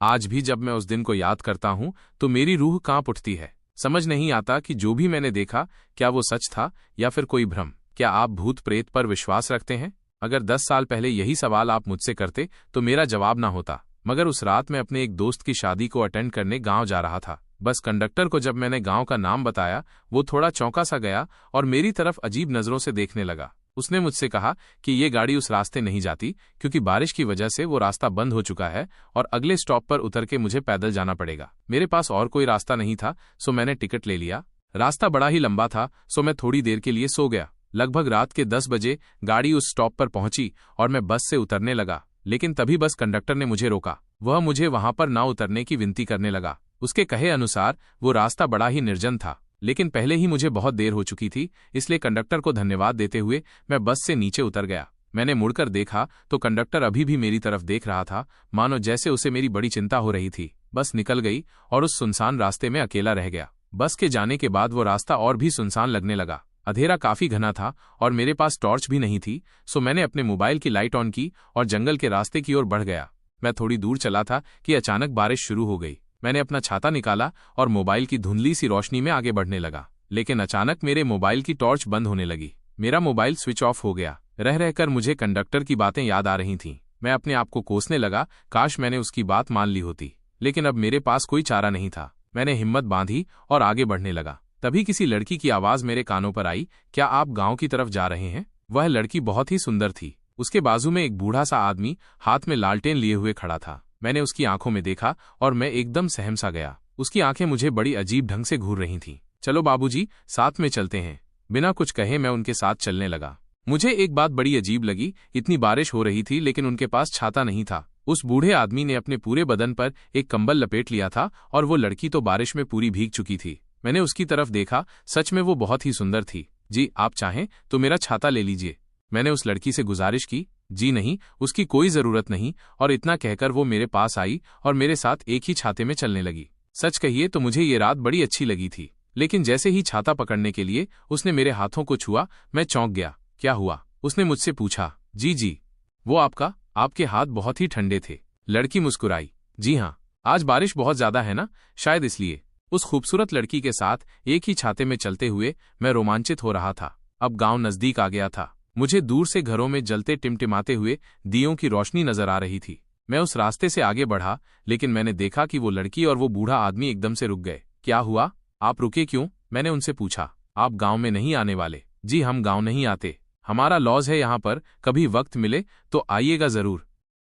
आज भी जब मैं उस दिन को याद करता हूं तो मेरी रूह कांप उठती है। समझ नहीं आता कि जो भी मैंने देखा क्या वो सच था या फिर कोई भ्रम। क्या आप भूत प्रेत पर विश्वास रखते हैं? अगर 10 साल पहले यही सवाल आप मुझसे करते तो मेरा जवाब ना होता। मगर उस रात मैं अपने एक दोस्त की शादी को अटेंड करने गांव जा रहा था। बस कंडक्टर को जब मैंने गांव का नाम बताया वो थोड़ा चौंका सा गया और मेरी तरफ अजीब नजरों से देखने लगा। उसने मुझसे कहा कि ये गाड़ी उस रास्ते नहीं जाती क्योंकि बारिश की वजह से वो रास्ता बंद हो चुका है और अगले स्टॉप पर उतर के मुझे पैदल जाना पड़ेगा। मेरे पास और कोई रास्ता नहीं था, सो मैंने टिकट ले लिया। रास्ता बड़ा ही लंबा था, सो मैं थोड़ी देर के लिए सो गया। लगभग रात के 10 बजे गाड़ी उस स्टॉप पर पहुंची और मैं बस से उतरने लगा, लेकिन तभी बस कंडक्टर ने मुझे रोका। वह मुझे वहां पर ना उतरने की विनती करने लगा। उसके कहे अनुसार वो रास्ता बड़ा ही निर्जन था, लेकिन पहले ही मुझे बहुत देर हो चुकी थी, इसलिए कंडक्टर को धन्यवाद देते हुए मैं बस से नीचे उतर गया। मैंने मुड़कर देखा तो कंडक्टर अभी भी मेरी तरफ देख रहा था, मानो जैसे उसे मेरी बड़ी चिंता हो रही थी। बस निकल गई और उस सुनसान रास्ते में अकेला रह गया। बस के जाने के बाद वो रास्ता और भी सुनसान लगने लगा। अंधेरा काफी घना था और मेरे पास टॉर्च भी नहीं थी, सो मैंने अपने मोबाइल की लाइट ऑन की और जंगल के रास्ते की ओर बढ़ गया। मैं थोड़ी दूर चला था कि अचानक बारिश शुरू हो गई। मैंने अपना छाता निकाला और मोबाइल की धुंधली सी रोशनी में आगे बढ़ने लगा, लेकिन अचानक मेरे मोबाइल की टॉर्च बंद होने लगी। मेरा मोबाइल स्विच ऑफ हो गया। रह रहकर मुझे कंडक्टर की बातें याद आ रही थीं। मैं अपने आप को कोसने लगा, काश मैंने उसकी बात मान ली होती, लेकिन अब मेरे पास कोई चारा नहीं था। मैंने हिम्मत बांधी और आगे बढ़ने लगा। तभी किसी लड़की की आवाज मेरे कानों पर आई, क्या आप गांव की तरफ जा रहे हैं? वह लड़की बहुत ही सुंदर थी। उसके बाजू में एक बूढ़ा सा आदमी हाथ में लालटेन लिए हुए खड़ा था। मैंने उसकी आंखों में देखा और मैं एकदम सहम सा गया। उसकी आंखें मुझे बड़ी अजीब ढंग से घूर रही थीं। चलो बाबूजी, साथ में चलते हैं। बिना कुछ कहे मैं उनके साथ चलने लगा। मुझे एक बात बड़ी अजीब लगी, इतनी बारिश हो रही थी लेकिन उनके पास छाता नहीं था। उस बूढ़े आदमी ने अपने पूरे बदन पर एक कंबल लपेट लिया था और वो लड़की तो बारिश में पूरी भीग चुकी थी। मैंने उसकी तरफ देखा, सच में वो बहुत ही सुंदर थी। जी, आप चाहें तो मेरा छाता ले लीजिए। मैंने उस लड़की से गुजारिश की। जी नहीं, उसकी कोई जरूरत नहीं, और इतना कहकर वो मेरे पास आई और मेरे साथ एक ही छाते में चलने लगी। सच कहिए तो मुझे ये रात बड़ी अच्छी लगी थी, लेकिन जैसे ही छाता पकड़ने के लिए उसने मेरे हाथों को छुआ, मैं चौंक गया। क्या हुआ? उसने मुझसे पूछा। जी, वो आपके हाथ बहुत ही ठंडे थे। लड़की मुस्कुराई। जी हाँ, आज बारिश बहुत ज्यादा है ना, शायद इसलिए। उस खूबसूरत लड़की के साथ एक ही छाते में चलते हुए मैं रोमांचित हो रहा था। अब गांव नजदीक आ गया था। मुझे दूर से घरों में जलते टिमटिमाते हुए दियों की रोशनी नजर आ रही थी। मैं उस रास्ते से आगे बढ़ा, लेकिन मैंने देखा कि वो लड़की और वो बूढ़ा आदमी एकदम से रुक गए। क्या हुआ? आप रुके क्यों? मैंने उनसे पूछा। आप गांव में नहीं आने वाले? जी, हम गांव नहीं आते। हमारा लॉज है यहाँ पर, कभी वक्त मिले तो आइएगा जरूर।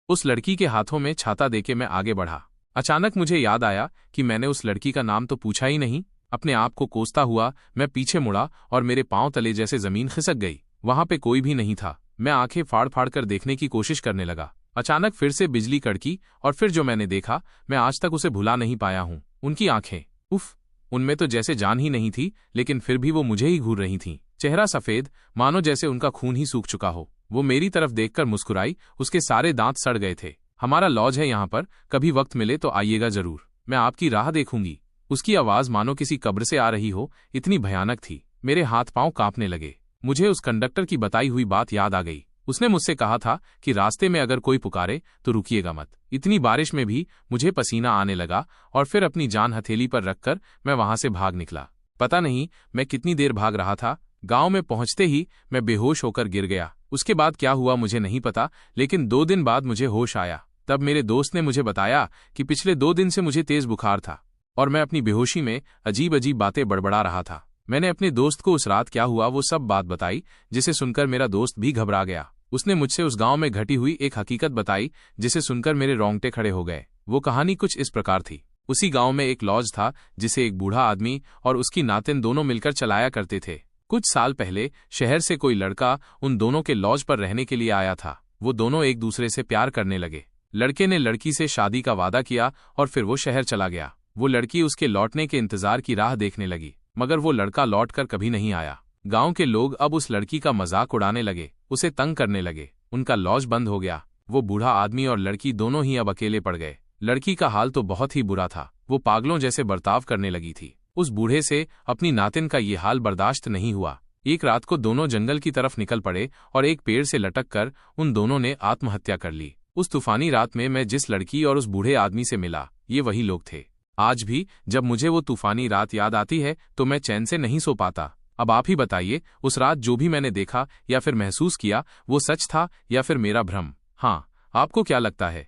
उस लड़की के हाथों में छाता देके मैं आगे बढ़ा। अचानक मुझे याद आया कि मैंने उस लड़की का नाम तो पूछा ही नहीं। अपने आप को कोसता हुआ मैं पीछे मुड़ा और मेरे पांव तले जैसे जमीन खिसक गई। वहां पे कोई भी नहीं था। मैं आंखें फाड़ फाड़ कर देखने की कोशिश करने लगा। अचानक फिर से बिजली कड़की और फिर जो मैंने देखा, मैं आज तक उसे भुला नहीं पाया हूं। उनकी आंखें, उफ, उनमें तो जैसे जान ही नहीं थी, लेकिन फिर भी वो मुझे ही घूर रही थीं। चेहरा सफेद, मानो जैसे उनका खून ही सूख चुका हो। वो मेरी तरफ देखकर मुस्कुराई। उसके सारे दांत सड़ गए थे। हमारा लॉज है यहाँ पर, कभी वक्त मिले तो आइएगा जरूर। मैं आपकी राह देखूंगी। उसकी आवाज मानो किसी कब्र से आ रही हो, इतनी भयानक थी। मेरे हाथ पांव कांपने लगे। मुझे उस कंडक्टर की बताई हुई बात याद आ गई। उसने मुझसे कहा था कि रास्ते में अगर कोई पुकारे तो रुकिएगा मत। इतनी बारिश में भी मुझे पसीना आने लगा और फिर अपनी जान हथेली पर रखकर मैं वहां से भाग निकला। पता नहीं मैं कितनी देर भाग रहा था। गांव में पहुंचते ही मैं बेहोश होकर गिर गया। उसके बाद क्या हुआ मुझे नहीं पता, लेकिन 2 दिन बाद मुझे होश आया। तब मेरे दोस्त ने मुझे बताया कि पिछले 2 दिन से मुझे तेज बुखार था और मैं अपनी बेहोशी में अजीब अजीब बातें बड़बड़ा रहा था। मैंने अपने दोस्त को उस रात क्या हुआ वो सब बात बताई, जिसे सुनकर मेरा दोस्त भी घबरा गया। उसने मुझसे उस गांव में घटी हुई एक हकीकत बताई, जिसे सुनकर मेरे रोंगटे खड़े हो गए। वो कहानी कुछ इस प्रकार थी। उसी गांव में एक लॉज था, जिसे एक बूढ़ा आदमी और उसकी नातिन दोनों मिलकर चलाया करते थे। कुछ साल पहले शहर से कोई लड़का उन दोनों के लॉज पर रहने के लिए आया था। वो दोनों एक दूसरे से प्यार करने लगे। लड़के ने लड़की से शादी का वादा किया और फिर वो शहर चला गया। वो लड़की उसके लौटने के इंतजार की राह देखने लगी, मगर वो लड़का लौटकर कभी नहीं आया। गांव के लोग अब उस लड़की का मजाक उड़ाने लगे, उसे तंग करने लगे। उनका लॉज बंद हो गया। वो बूढ़ा आदमी और लड़की दोनों ही अब अकेले पड़ गए। लड़की का हाल तो बहुत ही बुरा था। वो पागलों जैसे बर्ताव करने लगी थी। उस बूढ़े से अपनी नातिन का ये हाल बर्दाश्त नहीं हुआ। एक रात को दोनों जंगल की तरफ निकल पड़े और एक पेड़ से लटक कर उन दोनों ने आत्महत्या कर ली। उस तूफानी रात में मैं जिस लड़की और उस बूढ़े आदमी से मिला, ये वही लोग थे। आज भी जब मुझे वो तूफानी रात याद आती है तो मैं चैन से नहीं सो पाता। अब आप ही बताइए, उस रात जो भी मैंने देखा या फिर महसूस किया, वो सच था या फिर मेरा भ्रम? हाँ, आपको क्या लगता है?